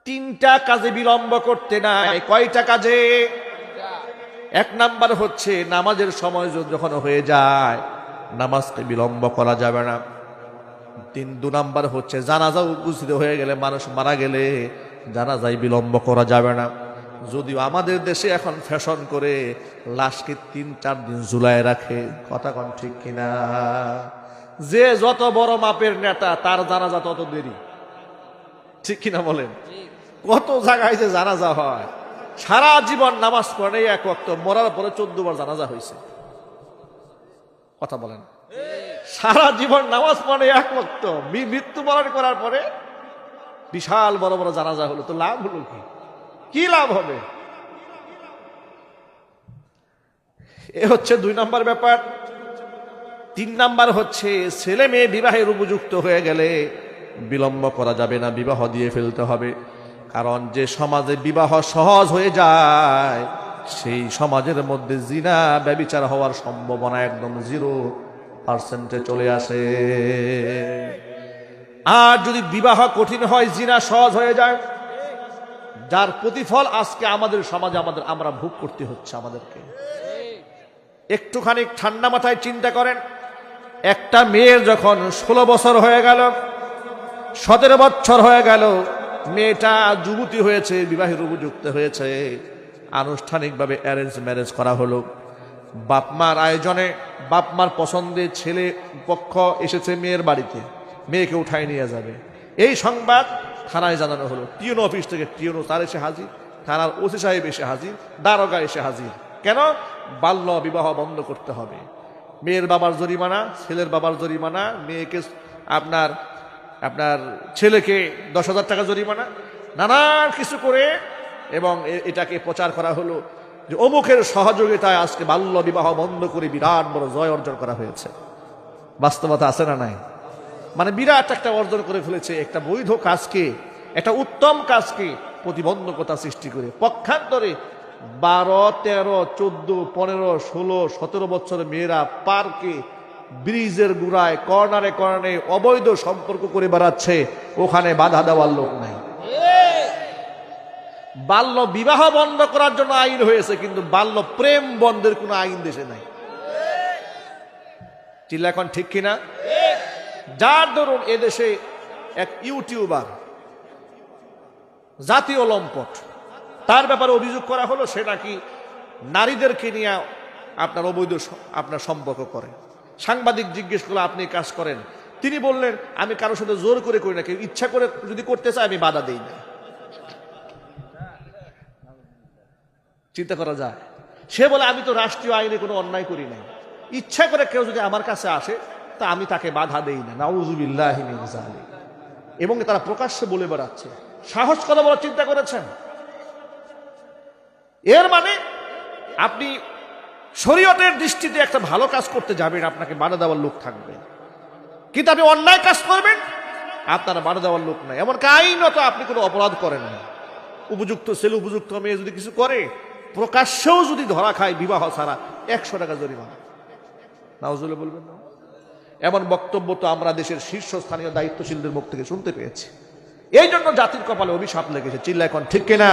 তিনটা কাজে বিলম্ব করতে নাই। কয়টা কাজে? এক নাম্বার হচ্ছে নামাজের সময় যখন হয়ে যায় নামাজকে বিলম্ব করা যাবে না। দু নাম্বার হচ্ছে জানাজা উপস্থিত হয়ে গেলে, মানুষ মারা গেলে জানাজায় বিলম্ব করা যাবে না। যদিও আমাদের দেশে এখন ফ্যাশন করে লাশকে ৩-৪ দিন ঝুলায় রাখে। কথা কন ঠিক কিনা? যে যত বড় মাপের নেতা তার জানাজা তত দেরি, ঠিক কিনা বলেন? কত জায়গায় যে জানাজা হয়, সারা জীবন নামাজ পড়ে এক ওয়াক্ত, মরার পরে 14 বার জানাজা হয়েছে। কথা বলেন? সারা জীবন নামাজ পড়ে এক ওয়াক্ত, মৃত্যুবরণ করার পরে বিশাল বড় বড় জানাজা হলো, তো লাভ হলো কি? কি লাভ হবে? এ হচ্ছে 2 নম্বর ব্যাপার। 3 নাম্বার হচ্ছে ছেলে মেয়ে বিবাহের উপযুক্ত হয়ে গেলে বিলম্ব করা যাবে না, বিবাহ দিয়ে ফেলতে হবে। কারণ যে সমাজে বিবাহ সহজ হয়ে যায় সেই সমাজের মধ্যে জিনা ব্যভিচার হওয়ার সম্ভাবনা একদম 0% চলে আসে। আর যদি বিবাহ কঠিন হয়, জিনা সহজ হয়ে যায়, যার প্রতিফল আজকে আমাদের সমাজে আমরা ভোগ করতে হচ্ছে আমাদেরকে। একটুখানি ঠান্ডা মাথায় চিন্তা করেন, একটা মেয়ের যখন 16 বছর হয়ে গেল, 17 বছর হয়ে গেল, মেয়েটা যুবতী হয়েছে, বিবাহের উপযুক্ত হয়েছে, আনুষ্ঠানিকভাবে অ্যারেঞ্জ ম্যারেজ করা হলো। বাপমার আয়োজনে, বাপমার পছন্দে ছেলে পক্ষ এসেছে মেয়ের বাড়িতে, মেয়েকে উঠায় নিয়ে যাবে। এই সংবাদ থানায় জানানো হলো। টিউনো অফিস থেকে টিউনো স্যার এসে হাজির, থানার ওসি সাহেব এসে হাজির, দারোগা এসে হাজির। কেন? বাল্য বিবাহ বন্ধ করতে হবে। মেয়ের বাবার জরিমানা, ছেলের বাবার জরিমানা, মেয়েকে আপনার ছেলেকে 10,000 টাকা জরিমানা, নানান কিছু করে, এবং এটাকে প্রচার করা হলো যে অমুকের সহযোগিতায় আজকে বাল্য বিবাহ বন্ধ করে বিরাট বড় জয় অর্জন করা হয়েছে। বাস্তবতা আছে না নাই? মানে বিরাট একটা অর্জন করে ফেলেছে, একটা বৈধ কাজকে, একটা উত্তম কাজকে প্রতিবন্ধকতা সৃষ্টি করে। পক্ষান্তরে 12, 13, 14, 15, 16, 17 বছরের মেয়েরা পার্কে, ব্রিজের গুড়ায়, কর্নারে কর্নারে অবৈধ সম্পর্ক করে বেড়াচ্ছে, ওখানে বাধা দেওয়ার লোক নাই। বাল্য বিবাহ বন্ধ করার জন্য আইন হয়েছে, কিন্তু বাল্য প্রেম বন্ধের কোনো আইন দেশে নাই। চিল্লা এখন ঠিক কিনা? যার ধরুন এদেশে এক ইউটিউবার জাতীয় লম্পট, তার ব্যাপারে অভিযোগ করা হলো সে নাকি নারীদেরকে নিয়ে আপনার অবৈধ সম্পর্ক করে। সাংবাদিক জিজ্ঞেস করলো আপনি কাজ করেন? তিনি বললেন আমি কারোর সাথে জোর করে করি না, কেউ ইচ্ছা করে যদি করতে চায় আমি বাধা দেই না। চিন্তা করা যায়? সে বলে আমি তো রাষ্ট্রীয় আইনে কোনো অন্যায় করি নাই, ইচ্ছা করে কেউ যদি আমার কাছে আসে তা আমি তাকে বাধা দেই না। নাউযুবিল্লাহি মিন যালিক। এবং তারা প্রকাশ্যে বলে বেড়াচ্ছে। সাহস কথা বলার চিন্তা করেছেন? এর মানে আপনি শরীয়তের দৃষ্টিতে একটা ভালো কাজ করতে যাবেন, আপনাকে বাধা দেওয়ার লোক থাকবে, কিন্তু আপনি অন্যায় কাজ করবেন, আপনার বাধা দেওয়ার লোক নাই। এমনকি আইনত আপনি কোনো অপরাধ করেন না, উপযুক্ত ছেলে উপযুক্ত মেয়ে যদি কিছু করে, প্রকাশ্যেও যদি ধরা খায় বিবাহ ছাড়া, 100 টাকা জরিমানা। নাউজুবিল্লাহ বলবেন না? এমন বক্তব্য তো আমরা দেশের শীর্ষস্থানীয় দায়িত্বশীলদের মুখ থেকে শুনতে পেয়েছি। এই জন্য জাতির কপালে অভিশাপ লেগেছে। চিল্লা এখন ঠিক কিনা?